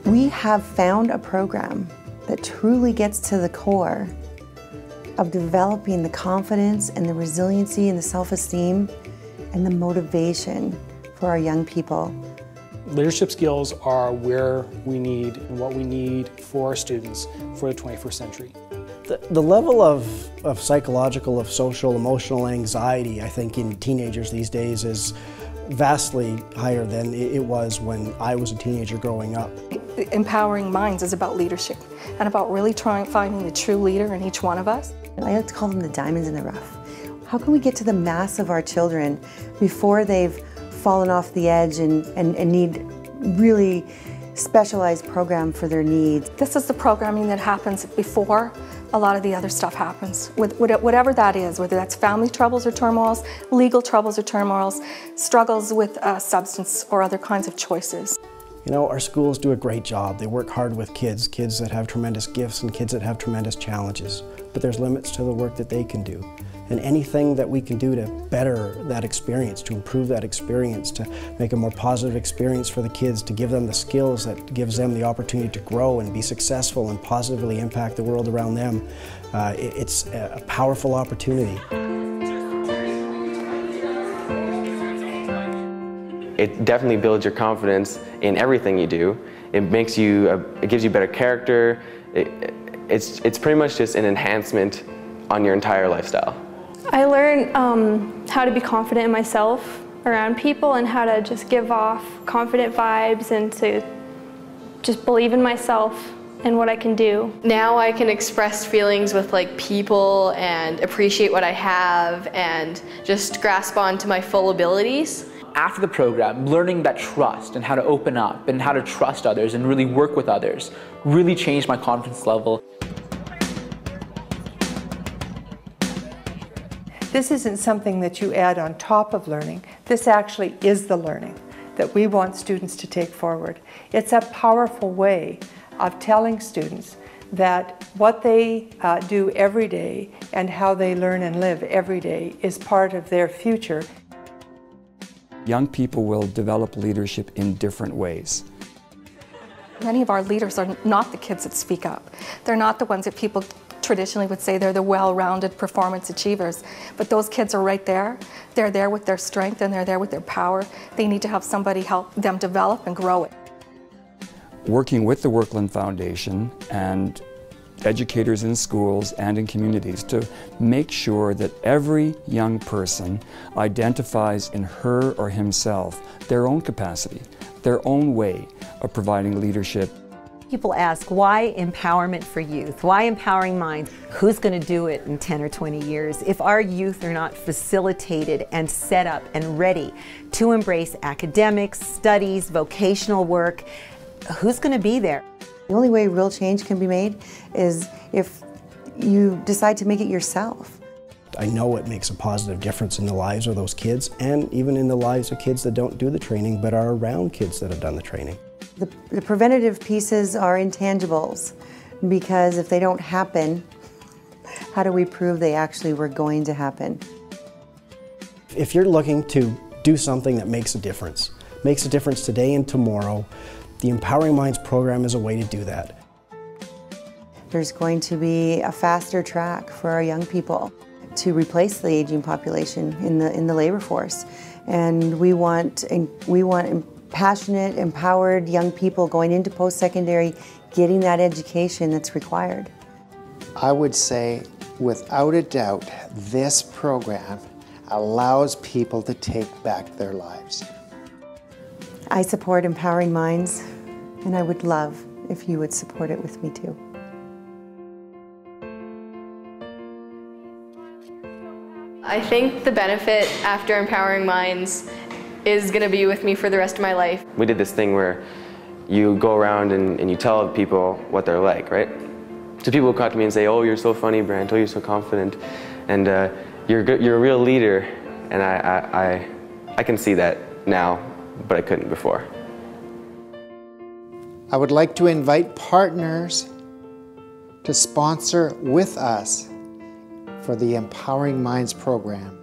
We have found a program that truly gets to the core of developing the confidence and the resiliency and the self-esteem and the motivation for our young people. Leadership skills are where we need and what we need for our students for the 21st century. The level of psychological, of social, emotional anxiety, I think, in teenagers these days is vastly higher than it was when I was a teenager growing up. Empowering Minds is about leadership and about really finding the true leader in each one of us. I like to call them the diamonds in the rough. How can we get to the mass of our children before they've fallen off the edge and need really specialized program for their needs? This is the programming that happens before a lot of the other stuff happens, whatever that is, whether that's family troubles or turmoils, legal troubles or turmoils, struggles with substance or other kinds of choices. You know, our schools do a great job. They work hard with kids that have tremendous gifts and kids that have tremendous challenges. But there's limits to the work that they can do. And anything that we can do to better that experience, to improve that experience, to make a more positive experience for the kids, to give them the skills that gives them the opportunity to grow and be successful and positively impact the world around them, it's a powerful opportunity. It definitely builds your confidence in everything you do. It gives you better character. It's pretty much just an enhancement on your entire lifestyle. I learned how to be confident in myself around people and how to just give off confident vibes and to just believe in myself and what I can do. Now I can express feelings with people and appreciate what I have and just grasp on to my full abilities. After the program, learning that trust and how to open up and how to trust others and really work with others really changed my confidence level. This isn't something that you add on top of learning. This actually is the learning that we want students to take forward. It's a powerful way of telling students that what they do every day and how they learn and live every day is part of their future. Young people will develop leadership in different ways. Many of our leaders are not the kids that speak up. They're not the ones that people traditionally would say they're the well-rounded performance achievers. But those kids are right there. They're there with their strength and they're there with their power. They need to have somebody help them develop and grow it. Working with the Werklund Foundation and educators in schools and in communities to make sure that every young person identifies in her or himself their own capacity, their own way of providing leadership. People ask, why empowerment for youth? Why empowering minds? Who's going to do it in 10 or 20 years? If our youth are not facilitated and set up and ready to embrace academics, studies, vocational work, who's going to be there? The only way real change can be made is if you decide to make it yourself. I know it makes a positive difference in the lives of those kids and even in the lives of kids that don't do the training but are around kids that have done the training. The preventative pieces are intangibles because if they don't happen, how do we prove they actually were going to happen? If you're looking to do something that makes a difference today and tomorrow, the Empowering Minds program is a way to do that. There's going to be a faster track for our young people to replace the aging population in the labor force. And we want passionate, empowered young people going into post-secondary, getting that education that's required. I would say, without a doubt, this program allows people to take back their lives. I support Empowering Minds, and I would love if you would support it with me too. I think the benefit after Empowering Minds is going to be with me for the rest of my life. We did this thing where you go around and you tell people what they're like, right? So people will come to me and say, oh, you're so funny, Brant, oh, you're so confident, and you're a real leader. and I can see that now, but I couldn't before. I would like to invite partners to sponsor with us for the Empowering Minds program.